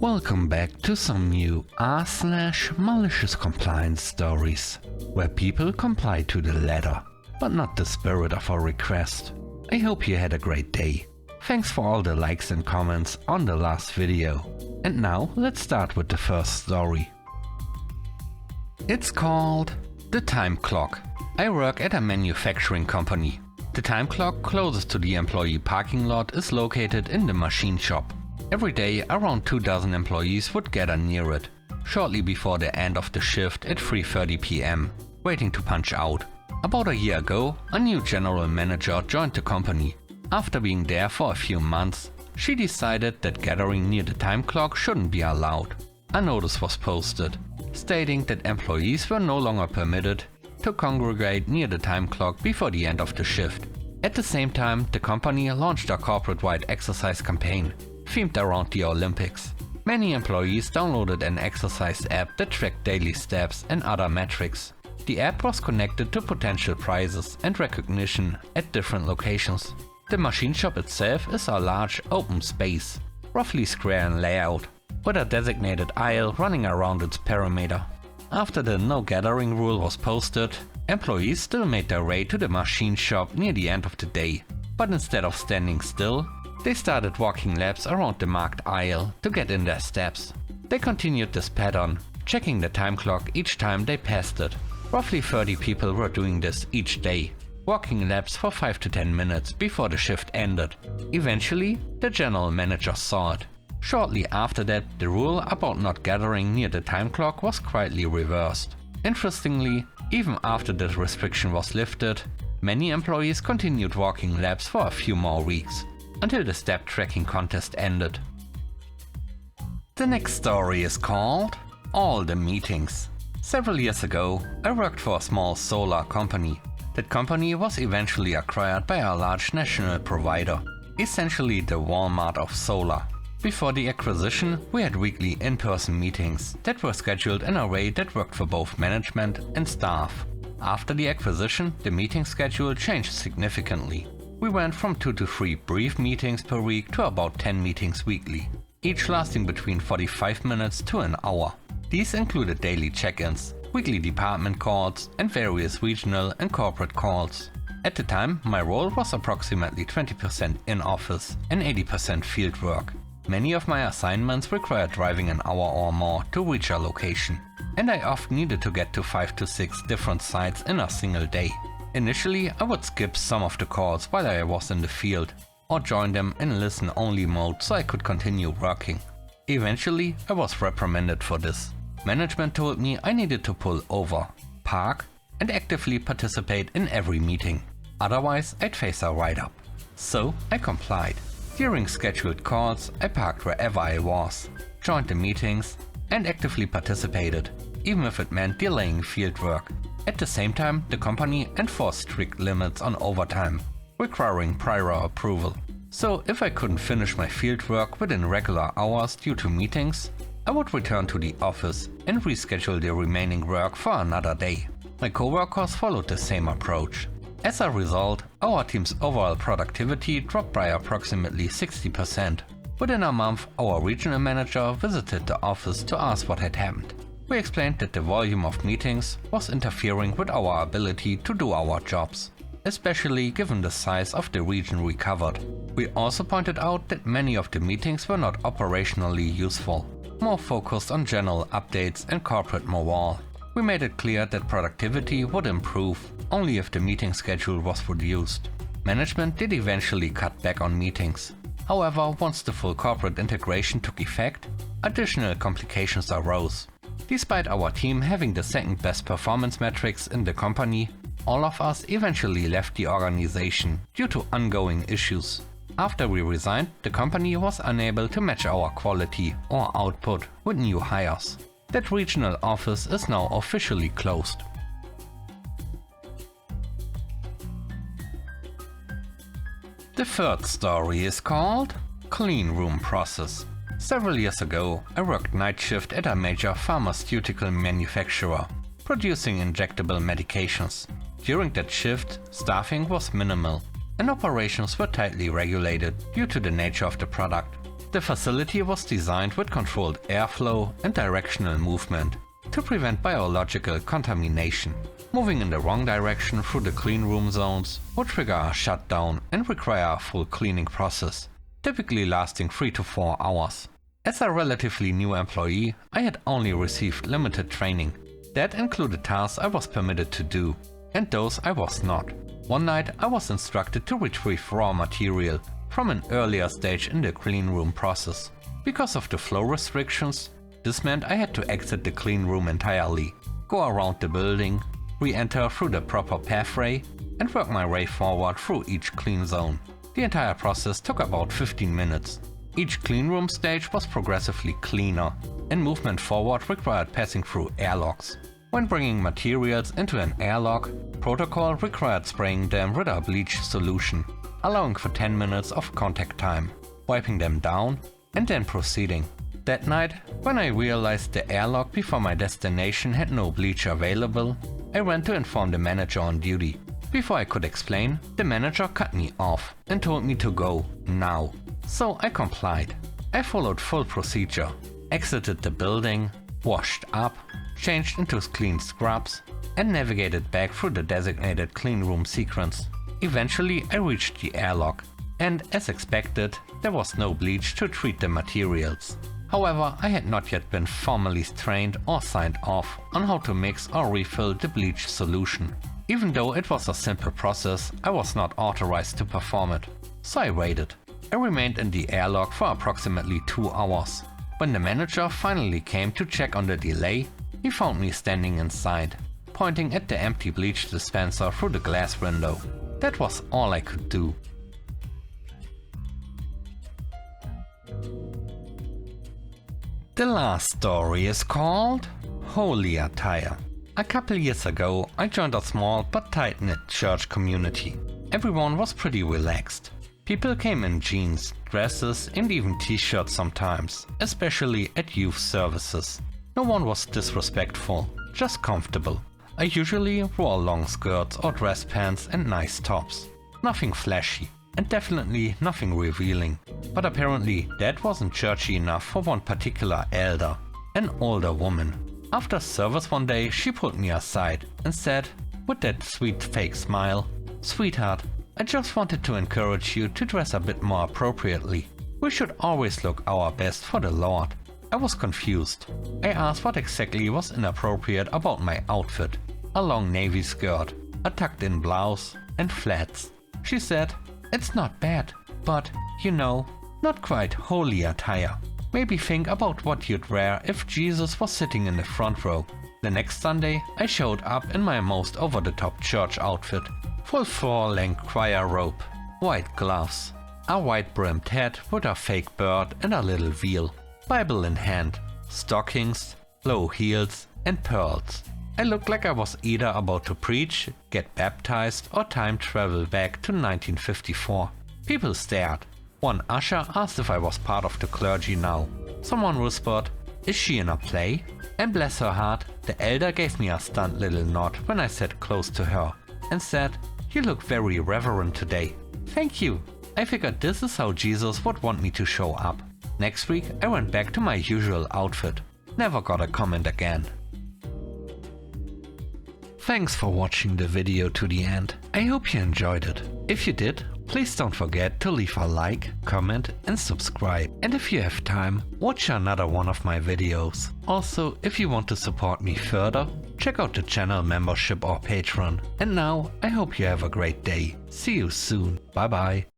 Welcome back to some new r/malicious compliance stories, where people comply to the letter, but not the spirit of our request. I hope you had a great day. Thanks for all the likes and comments on the last video. And now let's start with the first story. It's called The Time Clock. I work at a manufacturing company. The time clock closest to the employee parking lot is located in the machine shop. Every day around 2,000 employees would gather near it, shortly before the end of the shift at 3:30 p.m, waiting to punch out. About a year ago, a new general manager joined the company. After being there for a few months, she decided that gathering near the time clock shouldn't be allowed. A notice was posted, stating that employees were no longer permitted to congregate near the time clock before the end of the shift. At the same time, the company launched a corporate-wide exercise campaign, themed around the Olympics. Many employees downloaded an exercise app that tracked daily steps and other metrics. The app was connected to potential prizes and recognition at different locations. The machine shop itself is a large open space, roughly square in layout, with a designated aisle running around its perimeter. After the no gathering rule was posted, employees still made their way to the machine shop near the end of the day, but instead of standing still, they started walking laps around the marked aisle to get in their steps. They continued this pattern, checking the time clock each time they passed it. Roughly 30 people were doing this each day, walking laps for 5 to 10 minutes before the shift ended. Eventually, the general manager saw it. Shortly after that, the rule about not gathering near the time clock was quietly reversed. Interestingly, even after the restriction was lifted, many employees continued walking laps for a few more weeks, until the step tracking contest ended. The next story is called All the Meetings. Several years ago, I worked for a small solar company. That company was eventually acquired by a large national provider, essentially the Walmart of solar. Before the acquisition, we had weekly in-person meetings that were scheduled in a way that worked for both management and staff. After the acquisition, the meeting schedule changed significantly. We went from 2 to 3 brief meetings per week to about 10 meetings weekly, each lasting between 45 minutes to an hour. These included daily check-ins, weekly department calls, and various regional and corporate calls. At the time, my role was approximately 20% in-office and 80% fieldwork. Many of my assignments required driving an hour or more to reach a location, and I often needed to get to 5 to 6 different sites in a single day. Initially, I would skip some of the calls while I was in the field, or join them in listen-only mode so I could continue working. Eventually, I was reprimanded for this. Management told me I needed to pull over, park, and actively participate in every meeting. Otherwise, I'd face a write-up. So, I complied. During scheduled calls, I parked wherever I was, joined the meetings, and actively participated, even if it meant delaying fieldwork. At the same time, the company enforced strict limits on overtime, requiring prior approval. So if I couldn't finish my fieldwork within regular hours due to meetings, I would return to the office and reschedule the remaining work for another day. My coworkers followed the same approach. As a result, our team's overall productivity dropped by approximately 60%. Within a month, our regional manager visited the office to ask what had happened. We explained that the volume of meetings was interfering with our ability to do our jobs, especially given the size of the region we covered. We also pointed out that many of the meetings were not operationally useful, more focused on general updates and corporate morale. We made it clear that productivity would improve only if the meeting schedule was reduced. Management did eventually cut back on meetings. However, once the full corporate integration took effect, additional complications arose. Despite our team having the second best performance metrics in the company, all of us eventually left the organization due to ongoing issues. After we resigned, the company was unable to match our quality or output with new hires. That regional office is now officially closed. The third story is called Clean Room Process. Several years ago, I worked night shift at a major pharmaceutical manufacturer, producing injectable medications. During that shift, staffing was minimal, and operations were tightly regulated due to the nature of the product. The facility was designed with controlled airflow and directional movement to prevent biological contamination. Moving in the wrong direction through the cleanroom zones would trigger a shutdown and require a full cleaning process, typically lasting 3 to 4 hours. As a relatively new employee, I had only received limited training. That included tasks I was permitted to do, and those I was not. One night I was instructed to retrieve raw material from an earlier stage in the cleanroom process. Because of the flow restrictions, this meant I had to exit the cleanroom entirely, go around the building, re-enter through the proper pathway, and work my way forward through each clean zone. The entire process took about 15 minutes. Each cleanroom stage was progressively cleaner, and movement forward required passing through airlocks. When bringing materials into an airlock, protocol required spraying them with a bleach solution, allowing for 10 minutes of contact time, wiping them down, and then proceeding. That night, when I realized the airlock before my destination had no bleach available, I ran to inform the manager on duty. Before I could explain, the manager cut me off and told me to go now. So I complied. I followed full procedure, exited the building, washed up, changed into clean scrubs, and navigated back through the designated cleanroom sequence. Eventually I reached the airlock, and as expected, there was no bleach to treat the materials. However, I had not yet been formally trained or signed off on how to mix or refill the bleach solution. Even though it was a simple process, I was not authorized to perform it, so I waited. I remained in the airlock for approximately 2 hours. When the manager finally came to check on the delay, he found me standing inside, pointing at the empty bleach dispenser through the glass window. That was all I could do. The last story is called Holy Attire. A couple years ago, I joined a small but tight-knit church community. Everyone was pretty relaxed. People came in jeans, dresses, and even t-shirts sometimes, especially at youth services. No one was disrespectful, just comfortable. I usually wore long skirts or dress pants and nice tops. Nothing flashy, and definitely nothing revealing. But apparently that wasn't churchy enough for one particular elder, an older woman. After service one day, she pulled me aside and said, with that sweet fake smile, "Sweetheart, I just wanted to encourage you to dress a bit more appropriately. We should always look our best for the Lord." I was confused. I asked what exactly was inappropriate about my outfit. A long navy skirt, a tucked-in blouse, and flats. She said, "It's not bad, but, you know, not quite holy attire. Maybe think about what you'd wear if Jesus was sitting in the front row." The next Sunday, I showed up in my most over-the-top church outfit. Full floor-length choir robe, white gloves, a white-brimmed hat with a fake bird and a little veil, Bible in hand, stockings, low heels, and pearls. I looked like I was either about to preach, get baptized, or time travel back to 1954. People stared. One usher asked if I was part of the clergy now. Someone whispered, "Is she in a play?" And bless her heart, the elder gave me a stunned little nod when I sat close to her and said, "You look very reverent today." Thank you. I figured this is how Jesus would want me to show up. Next week I went back to my usual outfit. Never got a comment again. Thanks for watching the video to the end. I hope you enjoyed it. If you did, please don't forget to leave a like, comment and subscribe. And if you have time, watch another one of my videos. Also, if you want to support me further, check out the channel membership or Patreon. And now, I hope you have a great day. See you soon. Bye bye.